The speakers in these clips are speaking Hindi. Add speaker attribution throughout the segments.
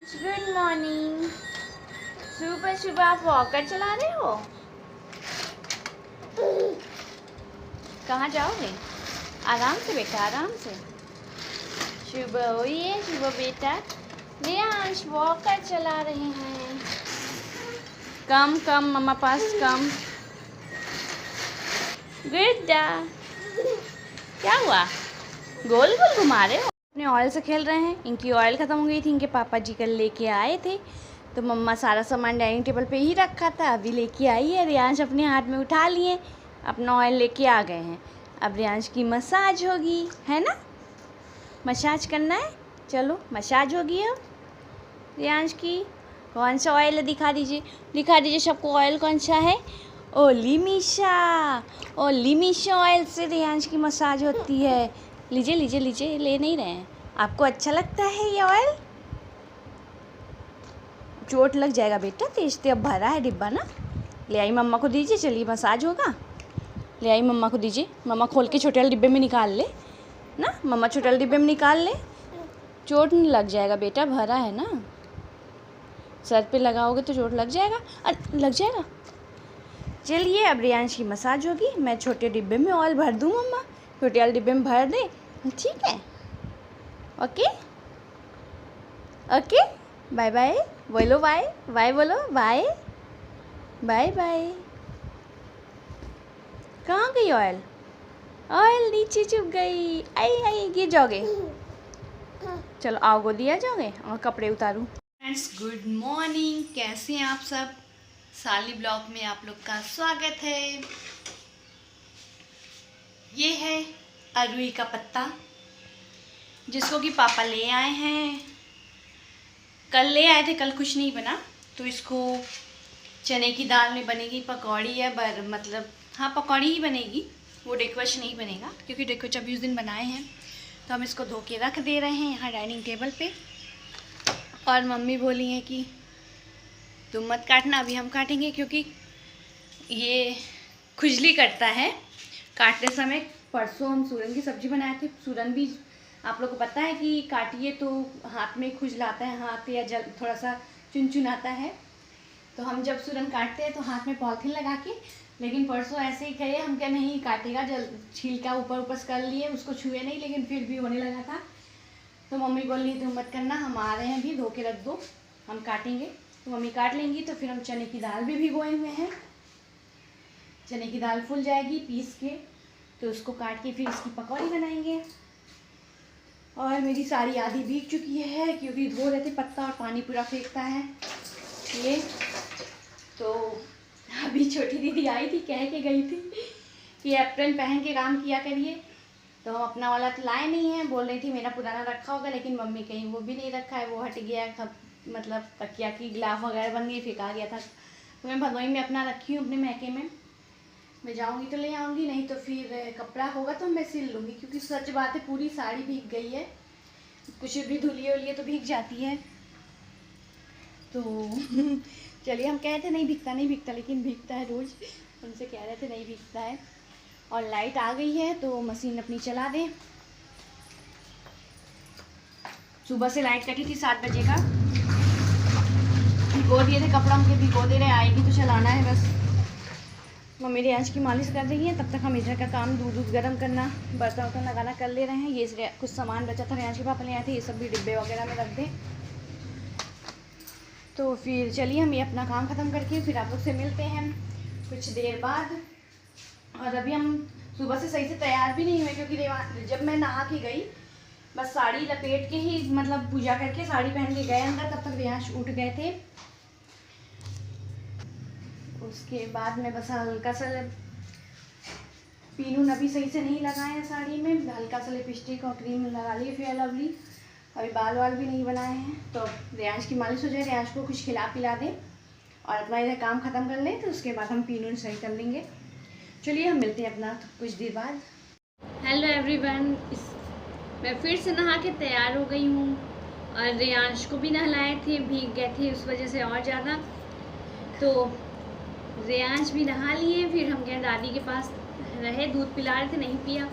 Speaker 1: Good morning. सुबह सुबह आप वॉकर चला रहे हो? कहाँ जाओगे? आराम से बेटा, आराम से। सुबह हुई है, सुबह बेटा रियांश वॉकर चला रहे हैं। कम कम मम्मा पास कम। गुड्डा क्या हुआ? गोल गोल घुमा रहे हो? अपने ऑयल से खेल रहे हैं। इनकी ऑयल ख़त्म हो गई थी, इनके पापा जी कल लेके आए थे, तो मम्मा सारा सामान डाइनिंग टेबल पे ही रखा था, अभी लेके आई है। रियांश अपने हाथ में उठा लिए, अपना ऑयल लेके आ गए हैं। अब रियांश की मसाज होगी, है ना? मसाज करना है, चलो मसाज होगी अब रियांश की। कौन सा ऑयल है दिखा दीजिए, दिखा दीजिए सबको ऑयल कौन सा है। ओली मीशा, ओली मीशा ऑयल से रियांश की मसाज होती है। लीजिए लीजिए लीजिए, ले नहीं रहे हैं। आपको अच्छा लगता है ये ऑयल? चोट लग जाएगा बेटा, तेज तेज अब भरा है डिब्बा ना। ले आई मम्मा को दीजिए, चलिए मसाज होगा। ले आई मम्मा को दीजिए, मम्मा खोल के छोटे वाले डिब्बे में निकाल ले ना। मम्मा छोटे वाले डिब्बे में निकाल ले, चोट नहीं लग जाएगा बेटा, भरा है ना। सर पे लगाओगे तो चोट लग जाएगा। अरे लग जाएगा। चलिए अब रियांश की मसाज होगी। मैं छोटे डिब्बे में ऑयल भर दूँ मम्मा, छोटे वाले डिब्बे में भर दे, ठीक है? ओके ओके, बाय बाय बोलो, बाय बाय बोलो, बाय बाय बाय। कहाँ गई ऑयल? ऑयल नीचे चुप गई। आई आई, गिर जाओगे। चलो आओ, गोदी आ जाओगे और कपड़े उतारूँ। फ्रेंड्स गुड मॉर्निंग, कैसे हैं आप सब? साली ब्लॉग में आप लोग का स्वागत है। ये है अरुई का पत्ता, जिसको कि पापा ले आए हैं। कल ले आए थे, कल कुछ नहीं बना, तो इसको चने की दाल में बनेगी पकौड़ी है, मतलब हाँ पकौड़ी ही बनेगी, वो डेकोच नहीं बनेगा, क्योंकि डेकोच अभी उस दिन बनाए हैं। तो हम इसको धो के रख दे रहे हैं यहाँ डाइनिंग टेबल पे। और मम्मी बोली है कि तुम मत काटना, अभी हम काटेंगे, क्योंकि ये खुजली करता है काटते समय। परसों हम सूरन की सब्ज़ी बनाए थे। सूरन भी आप लोग को पता है कि काटिए तो हाथ में खुजलाता है, हाथ या जल थोड़ा सा चुन आता है। तो हम जब सूरन काटते हैं तो हाथ में पॉलिथीन लगा के, लेकिन परसों ऐसे ही कहे, हम क्या नहीं काटेगा, जल छीलका ऊपर ऊपर कर लिए, उसको छुए नहीं, लेकिन फिर भी होने लगा था। तो मम्मी बोल रही तुम मत करना, हम आ रहे हैं अभी, धो के रख दो, हम काटेंगे। तो मम्मी काट लेंगी। तो फिर हम चने की दाल भी भिगोए हुए हैं, चने की दाल फूल जाएगी पीस के, तो उसको काट के फिर इसकी पकौड़ी बनाएंगे। और मेरी साड़ी आधी भीग चुकी है, क्योंकि धो रहे थे पत्ता और पानी पूरा फेंकता है ये। तो अभी छोटी दीदी आई थी, कह के गई थी कि एप्रन पहन के काम किया करिए, तो हम अपना वाला तो लाए नहीं है। बोल रही थी मेरा पुराना रखा होगा, लेकिन मम्मी कहीं वो भी नहीं रखा है, वो हट गया, मतलब तकिया की गिलाफ वगैरह बन गई, फेंका गया था। तो मैं भदोई में अपना रखी हूँ, अपने मैके में। मैं जाऊँगी तो ले आऊँगी, नहीं तो फिर कपड़ा होगा तो मैं सिल लूँगी, क्योंकि सच बात है पूरी साड़ी भीग गई है। कुछ भी धुलिए उलिए तो भीग जाती है। तो चलिए, हम कहे थे नहीं भीगता नहीं भीगता, लेकिन भीगता है रोज़। उनसे कह रहे थे नहीं भीगता है। और लाइट आ गई है तो मशीन अपनी चला दें। सुबह से लाइट कटी थी 7 बजे का, भिगो दिए थे कपड़ा, उनके भिगो दे रहे, आएगी तो चलाना है बस। मम्मी रियांश की मालिश कर रही है, तब तक हम इधर का काम दूध गर्म करना, बर्तन वर्तन लगाना कर ले रहे हैं। ये कुछ सामान बचा था रियांश के पापा ले आए थे, ये सब भी डिब्बे वगैरह में रख दें। तो फिर चलिए हम ये अपना काम ख़त्म करके फिर आप लोग से मिलते हैं कुछ देर बाद। और अभी हम सुबह से सही से तैयार भी नहीं हुए, क्योंकि जब मैं नहा के गई, बस साड़ी लपेट के ही, मतलब पूजा करके साड़ी पहन के गए अंदर, तब तक रियांश उठ गए थे। उसके बाद में बस हल्का सा पीनून अभी सही से नहीं लगाए हैं साड़ी में, हल्का सा लिपस्टिक और क्रीम लगा ली फेयर लवली। अभी बाल वाल भी नहीं बनाए हैं, तो रियांश की मालिश हो जाए, रियांश को कुछ खिला पिला दें और अपना इधर काम ख़त्म कर लें, तो उसके बाद हम पीनून सही कर लेंगे। चलिए हम मिलते हैं अपना कुछ देर बाद। हेलो एवरीवन, मैं फिर से नहा के तैयार हो गई हूँ, और रियांश को भी नहलाए थे, भीग गए थे उस वजह से और ज़्यादा। तो रियांश भी नहा लिए। फिर हम गए दादी के पास, रहे दूध पिला रहे थे, नहीं पिया,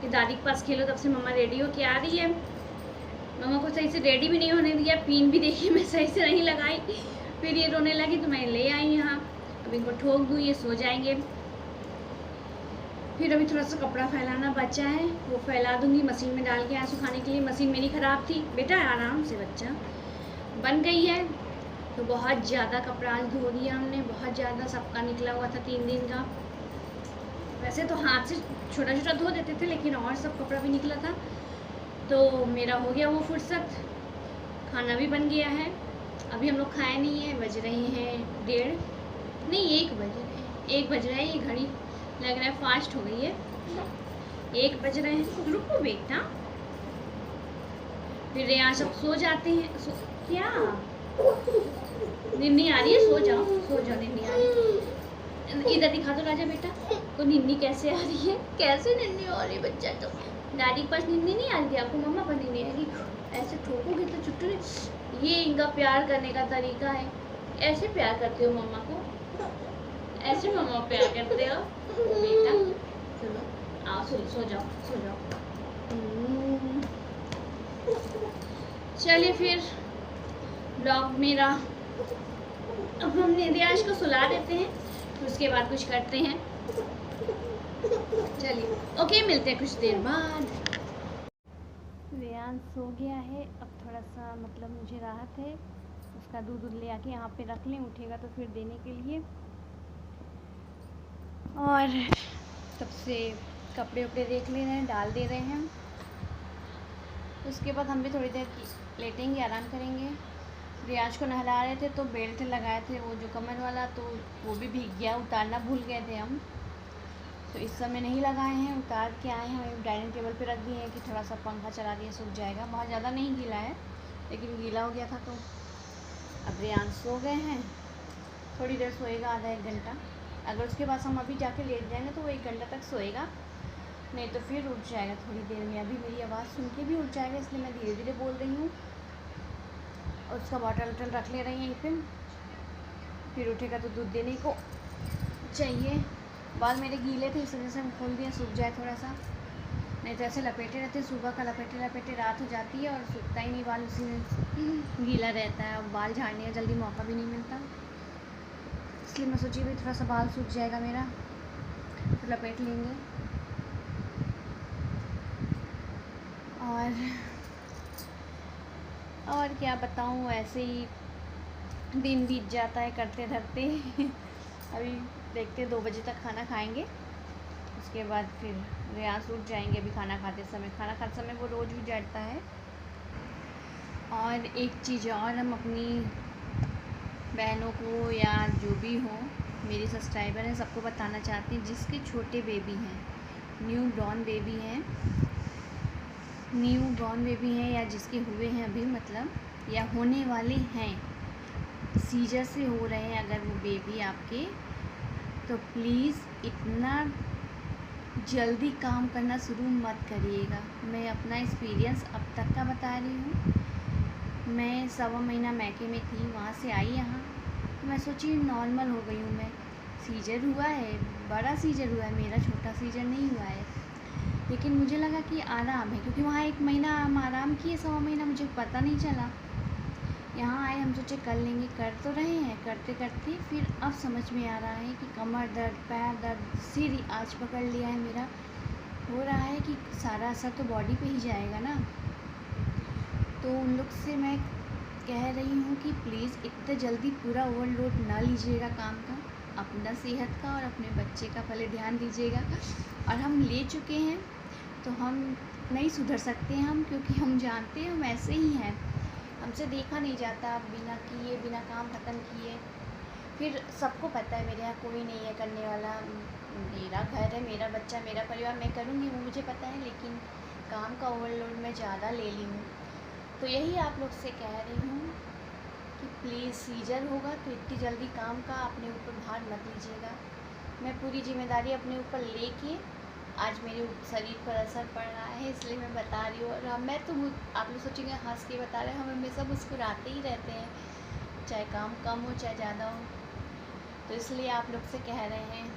Speaker 1: कि दादी के पास खेलो, तब से मम्मा रेडी हो के आ रही है। मम्मा को सही से रेडी भी नहीं होने दिया, पिन भी देखिए मैं सही से नहीं लगाई। फिर ये रोने लगी तो मैं ले आई यहाँ। अब इनको ठोक दूँ, ये सो जाएंगे। फिर अभी थोड़ा सा कपड़ा फैलाना बचा है, वो फैला दूँगी मशीन में डाल के आज सुखाने के लिए। मशीन मेरी ख़राब थी। बेटा आराम से, बच्चा बन गई है। तो बहुत ज़्यादा कपड़ा आज धो दिया हमने, बहुत ज़्यादा, सबका निकला हुआ था 3 दिन का। वैसे तो हाथ से छोटा छोटा धो देते थे, लेकिन और सब कपड़ा भी निकला था। तो मेरा हो गया वो फुर्सत, खाना भी बन गया है। अभी हम लोग खाए नहीं है, बज रहे हैं 1:30 नहीं 1 बज रहे हैं, 1 बज रहे हैं। ये घड़ी लग रहा है फास्ट हो गई है। 1 बज रहे हैं। रुको बेटा, फिर यहाँ सब सो जाते हैं। क्या निन्नी आ रही है? सो जाओ सो जाओ, निन्नी आ रही है। इधर दिखा दो राजा बेटा को निन्नी कैसे आ रही है। कैसे निन्नी आ रही है बच्चा? तो दादी के पास निन्नी नहीं आ रही थी आपको, मम्मा पर निन्नी आएगी। ऐसे ठोकोगे तो चुट्टू। ये इनका प्यार करने का तरीका है। ऐसे प्यार करते हो मम्मा को, ऐसे मम्मा प्यार करते हो बेटा। चलो आओ, सो जाओ सो जाओ। चलिए फिर ब्लॉग मेरा, अब हम रियाज को सुला देते हैं, तो उसके बाद कुछ करते हैं। चलिए ओके, मिलते हैं कुछ देर बाद। रियाज सो गया है। अब थोड़ा सा मतलब मुझे राहत है। उसका दूध ले आके यहाँ पे रख लें, उठेगा तो फिर देने के लिए। और तब से कपड़े उपड़े देख ले रहे हैं, डाल दे रहे हैं। उसके बाद हम भी थोड़ी देर लेटेंगे, आराम करेंगे। रियाज को नहला रहे थे तो बेल्ट लगाए थे वो जो कमर वाला, तो वो भी भीग गया, उतारना भूल गए थे हम। तो इस समय नहीं लगाए हैं, उतार के आए हैं, डाइनिंग टेबल पे रख दिए हैं कि थोड़ा सा पंखा चला दिए, सूख जाएगा। बहुत ज़्यादा नहीं गीला है, लेकिन गीला हो गया था। तो अब रियाज सो गए हैं, थोड़ी देर सोएगा, आधा 1 घंटा। अगर उसके बाद हम अभी जाके लेट जाएंगे तो वो 1 घंटा तक सोएगा, नहीं तो फिर उठ जाएगा थोड़ी देर में। अभी मेरी आवाज़ सुन के भी उठ जाएगा, इसलिए मैं धीरे धीरे बोल रही हूँ। और उसका बॉटल वॉटल रख ले रही हैं यहीं पे, फिर उठेगा तो दूध देने को चाहिए। बाल मेरे गीले थे, इस वजह से हम खोल दिया, सूख जाए थोड़ा सा, नहीं तो ऐसे लपेटे रहते। सुबह का लपेटे लपेटे रात हो जाती है और सूखता ही नहीं बाल, उसी में गीला रहता है। अब बाल झाड़ने का जल्दी मौका भी नहीं मिलता, इसलिए मैं सोची भी थोड़ा सा बाल सूख जाएगा मेरा तो लपेट लेंगे। और क्या बताऊँ, ऐसे ही दिन बीत जाता है करते धरते। अभी देखते 2 बजे तक खाना खाएंगे, उसके बाद फिर रियाज उठ जाएंगे। अभी खाना खाते समय वो रोज़ भी डरता है। और एक चीज़ और, हम अपनी बहनों को या जो भी हो मेरी सब्सक्राइबर हैं सबको बताना चाहती हैं, जिसके छोटे बेबी हैं, न्यू बॉर्न बेबी हैं या जिसके हुए हैं अभी, मतलब या होने वाले हैं, सीजर से हो रहे हैं अगर वो बेबी आपके, तो प्लीज़ इतना जल्दी काम करना शुरू मत करिएगा। मैं अपना एक्सपीरियंस अब तक का बता रही हूँ। मैं 1.25 महीना मैके में थी, वहाँ से आई यहाँ, तो मैं सोची नॉर्मल हो गई हूँ मैं। सीजर हुआ है, बड़ा सीजर हुआ है मेरा, छोटा सीजर नहीं हुआ है। लेकिन मुझे लगा कि आराम है, क्योंकि वहाँ 1 महीना हम आराम किए, 1.25 महीना मुझे पता नहीं चला। यहाँ आए हम सोचे कर लेंगे, कर तो रहे हैं। करते करते फिर अब समझ में आ रहा है कि कमर दर्द, पैर दर्द, सिर आज पकड़ लिया है मेरा। हो रहा है कि सारा असर तो बॉडी पे ही जाएगा ना। तो उन लोग से मैं कह रही हूँ कि प्लीज़ इतने जल्दी पूरा ओवरलोड ना लीजिएगा काम का, अपना सेहत का और अपने बच्चे का पहले ध्यान दीजिएगा। और हम ले चुके हैं तो हम नहीं सुधर सकते हम, क्योंकि हम जानते हैं हम ऐसे ही हैं, हमसे देखा नहीं जाता बिना किए, बिना काम ख़त्म किए। फिर सबको पता है मेरे यहाँ कोई नहीं है करने वाला, मेरा घर है, मेरा बच्चा, मेरा परिवार, मैं करूँगी वो मुझे पता है, लेकिन काम का ओवरलोड मैं ज़्यादा ले ली हूँ। तो यही आप लोग से कह रही हूँ कि प्लीज़ सीजर होगा तो इतनी जल्दी काम का अपने ऊपर भार मत लीजिएगा। मैं पूरी जिम्मेदारी अपने ऊपर लेके आज मेरे शरीर पर असर पड़ रहा है, इसलिए मैं बता रही हूँ। और मैं तो, आप लोग सोचेंगे हंस के बता रहे हैं, हम हमेशा मुस्कुराते ही रहते हैं, चाहे काम कम हो चाहे ज़्यादा हो। तो इसलिए आप लोग से कह रहे हैं,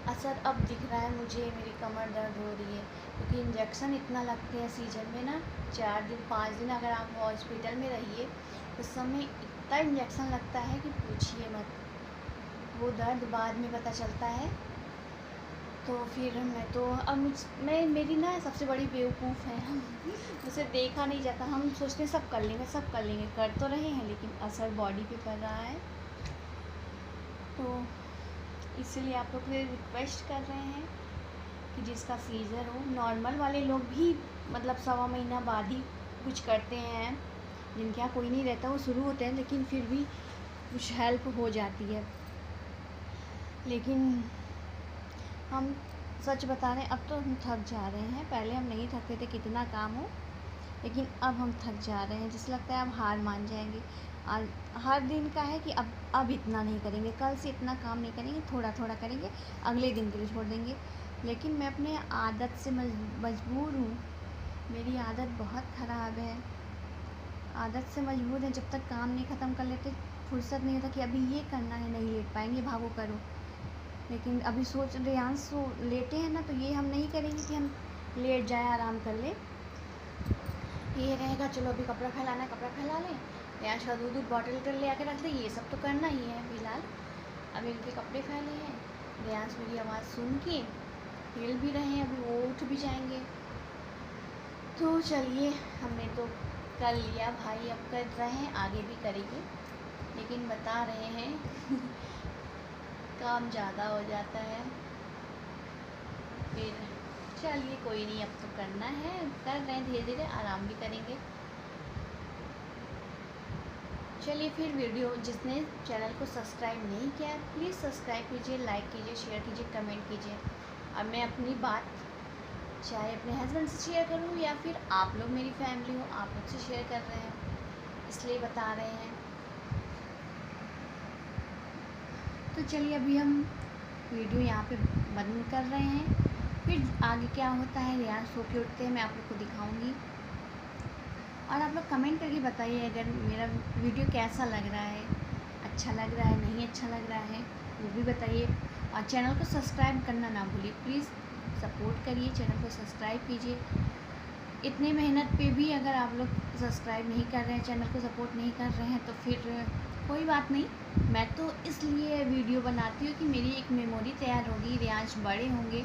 Speaker 1: असर अब दिख रहा है मुझे, मेरी कमर दर्द हो रही है। क्योंकि इंजेक्शन इतना लगते हैं सीजन में ना, 4 दिन 5 दिन अगर आप हॉस्पिटल में रहिए उस समय इतना इंजेक्शन लगता है कि पूछिए मत। वो दर्द बाद में पता चलता है। तो फिर मैं मेरी ना सबसे बड़ी बेवकूफ़ है हम उसे देखा नहीं जाता। हम सोचते हैं सब कर लेंगे, कर तो रहे हैं लेकिन असर बॉडी पे पड़ रहा है। तो इसलिए आप लोग से रिक्वेस्ट कर रहे हैं कि जिसका सीज़र हो, नॉर्मल वाले लोग भी मतलब 1.25 महीना बाद ही कुछ करते हैं, जिनके यहाँ कोई नहीं रहता वो शुरू होते हैं, लेकिन फिर भी कुछ हेल्प हो जाती है। लेकिन हम सच बता रहे हैं, अब तो हम थक जा रहे हैं। पहले हम नहीं थकते थे कितना काम हो, लेकिन अब हम थक जा रहे हैं। जिस लगता है अब हार मान जाएंगे। हर दिन का है कि अब इतना नहीं करेंगे, कल से इतना काम नहीं करेंगे, थोड़ा थोड़ा करेंगे, अगले दिन के लिए छोड़ देंगे। लेकिन मैं अपने आदत से मजबूर हूँ। मेरी आदत बहुत ख़राब है, आदत से मजबूर है। जब तक काम नहीं ख़त्म कर लेते फुर्सत नहीं होता कि अभी ये करना है, नहीं लेट पाएंगे, भागो करो। लेकिन अभी सोच रेयांश लेटे हैं ना, तो ये हम नहीं करेंगे कि हम लेट जाए आराम कर ले। ये रहेगा चलो अभी कपड़ा फैलाना है, कपड़ा फैला लें, रेयांश का दूध बॉटल ले आके रख दे, ये सब तो करना ही है फिलहाल। अभी इनके कपड़े फैले हैं, रेयांश मेरी आवाज़ सुन के हिल भी रहे हैं, अभी वो उठ भी जाएंगे। तो चलिए, हमने तो कर लिया भाई, अब कर रहे हैं, आगे भी करेंगे। लेकिन बता रहे हैं काम ज़्यादा हो जाता है। फिर चलिए कोई नहीं, अब तो करना है, कर रहे हैं, धीरे धीरे आराम भी करेंगे। चलिए फिर वीडियो, जिसने चैनल को सब्सक्राइब नहीं किया है प्लीज़ सब्सक्राइब कीजिए, लाइक कीजिए, शेयर कीजिए, कमेंट कीजिए। अब मैं अपनी बात चाहे अपने हस्बैंड से शेयर करूं या फिर आप लोग मेरी फैमिली हो, आप लोग से शेयर कर रहे हैं, इसलिए बता रहे हैं। तो चलिए अभी हम वीडियो यहाँ पे बंद कर रहे हैं, फिर आगे क्या होता है, रेयांश सो के उठते हैं, मैं आप लोग को दिखाऊंगी। और आप लोग कमेंट करके बताइए अगर मेरा वीडियो कैसा लग रहा है, अच्छा लग रहा है, नहीं अच्छा लग रहा है, वो भी बताइए। और चैनल को सब्सक्राइब करना ना भूलिए, प्लीज़ सपोर्ट करिए, चैनल को सब्सक्राइब कीजिए। इतने मेहनत पे भी अगर आप लोग सब्सक्राइब नहीं कर रहे हैं, चैनल को सपोर्ट नहीं कर रहे हैं, तो फिर कोई बात नहीं। मैं तो इसलिए वीडियो बनाती हूँ कि मेरी एक मेमोरी तैयार होगी, रेयांश बड़े होंगे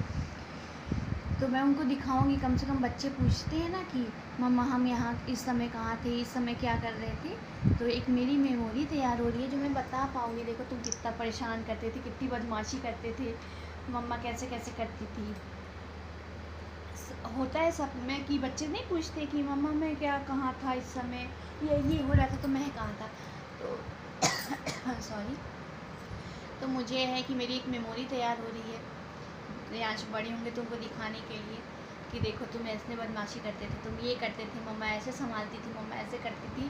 Speaker 1: तो मैं उनको दिखाऊंगी। कम से कम बच्चे पूछते हैं ना कि मम्मा हम यहाँ इस समय कहाँ थे, इस समय क्या कर रहे थे, तो एक मेरी मेमोरी तैयार हो रही है जो मैं बता पाऊँगी। देखो तुम कितना परेशान करते थे, कितनी बदमाशी करते थे, मम्मा कैसे कैसे करती थी। होता है सब में कि बच्चे नहीं पूछते कि मम्मा मैं क्या कहाँ था इस समय, ये हो रहा था तो मैं कहाँ था। तो सॉरी। तो मुझे है कि मेरी एक मेमोरी तैयार हो रही है, रेयांश बड़े होंगे तुमको दिखाने के लिए कि देखो तुम ऐसे बदमाशी करते थे, तुम ये करते थे, मम्मा ऐसे संभालती थी, मम्मा ऐसे करती थी।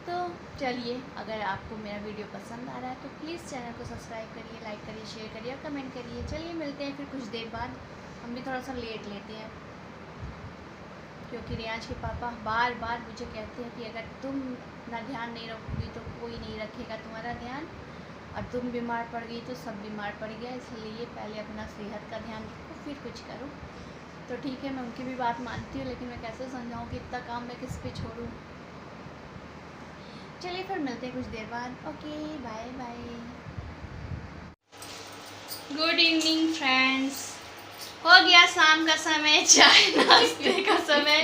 Speaker 1: तो चलिए, अगर आपको मेरा वीडियो पसंद आ रहा है तो प्लीज़ चैनल को सब्सक्राइब करिए, लाइक करिए, शेयर करिए और कमेंट करिए। चलिए मिलते हैं फिर कुछ देर बाद। हम भी थोड़ा सा लेट लेते हैं क्योंकि रेयांश के पापा बार बार मुझे कहते हैं कि अगर तुम ना ध्यान नहीं रखोगी तो कोई नहीं रखेगा तुम्हारा ध्यान, और तुम बीमार पड़ गई तो सब बीमार पड़ गया, इसलिए पहले अपना सेहत का ध्यान रखो फिर कुछ करो। तो ठीक है, मैं उनकी भी बात मानती हूँ, लेकिन मैं कैसे समझाऊँ कि इतना काम मैं किस पे छोड़ूँ। चलिए फिर मिलते हैं कुछ देर बाद। Okay, bye bye. Good evening friends, हो गया शाम का समय, चाय नाश्ते का समय।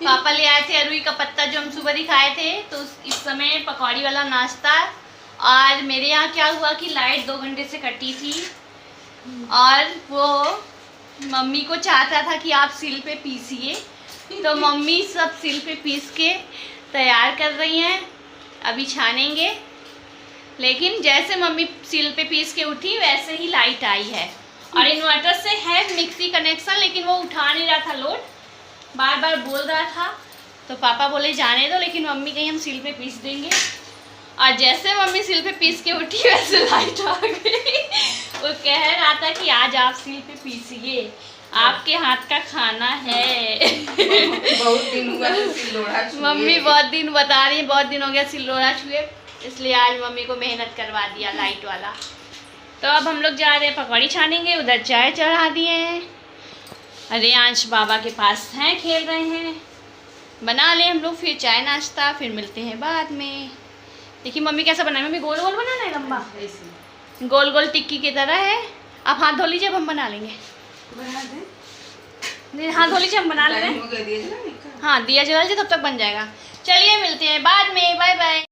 Speaker 1: पापा ले आए थे अरुई का पत्ता जो हम सुबह दिखाए थे, तो इस समय पकौड़ी वाला नाश्ता। और मेरे यहाँ क्या हुआ कि लाइट 2 घंटे से कटी थी और वो मम्मी को चाहता था कि आप सिल पे पीसिए, तो मम्मी सब सिल पे पीस के तैयार कर रही हैं, अभी छानेंगे। लेकिन जैसे मम्मी सिल पे पीस के उठी वैसे ही लाइट आई है। और इन्वर्टर से है मिक्सी कनेक्शन, लेकिन वो उठा नहीं रहा था लोड, बार बार बोल रहा था। तो पापा बोले जाने दो, लेकिन मम्मी कहीं हम सिल पे पीस देंगे। और जैसे मम्मी सिल पे पीस के उठी वैसे लाइट आ गई। वो कह रहा था कि आज आप सिल पे पीसिए, आपके हाथ का खाना है।
Speaker 2: बहुत दिन हुआ सिलोड़ा छुए।
Speaker 1: मम्मी बहुत दिन बता रही है, बहुत दिन हो गया सिलोड़ा छुए, इसलिए आज मम्मी को मेहनत करवा दिया लाइट वाला। तो अब हम लोग जा रहे हैं पकौड़ी छानेंगे, उधर चाय चढ़ा दिए हैं। अरे अंश बाबा के पास हैं, खेल रहे हैं। बना ले हम लोग फिर चाय नाश्ता, फिर मिलते हैं बाद में। देखिए मम्मी कैसा बनाए, मम्मी गोल गोल बनाना है, लंबा
Speaker 2: ऐसे
Speaker 1: गोल गोल टिक्की की तरह है। आप हाथ धो लीजिए, अब हम बना लेंगे।
Speaker 2: बना दे।
Speaker 1: नहीं, हाथ धो लीजिए, हम बना ले रहे
Speaker 2: टाइम
Speaker 1: हैं।
Speaker 2: हो गया, दिया जला निकाल।
Speaker 1: हाँ दिया जला लीजिए, तब तक बन जाएगा। चलिए मिलते हैं बाद में, बाय बाय।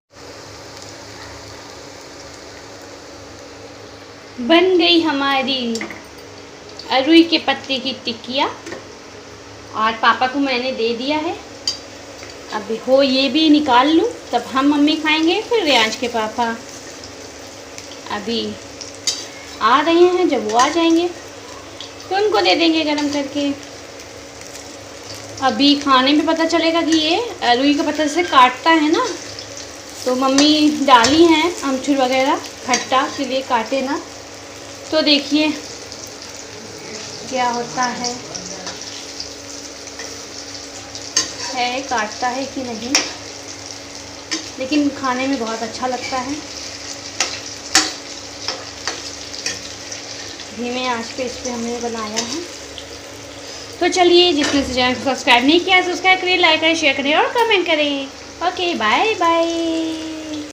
Speaker 1: बन गई हमारी अरुई के पत्ते की टिक्किया और पापा को मैंने दे दिया है। अभी हो ये भी निकाल लूँ, तब हम मम्मी खाएंगे, फिर रियांश के पापा। अभी आ रहे हैं, जब वो आ जाएंगे तो उनको दे देंगे गरम करके। अभी खाने में पता चलेगा कि ये अरुई का पत्ता से काटता है ना, तो मम्मी डाली हैं अमचूर वगैरह खट्टा के लिए, काटे ना। तो देखिए क्या होता है काटता है कि नहीं, लेकिन खाने में बहुत अच्छा लगता है। धीमे आंच पे इस पे हमने बनाया है। तो चलिए, जिसने से चैनल को सब्सक्राइब नहीं किया सब्सक्राइब करें, लाइक करें, शेयर करें और कमेंट करें। Okay bye bye.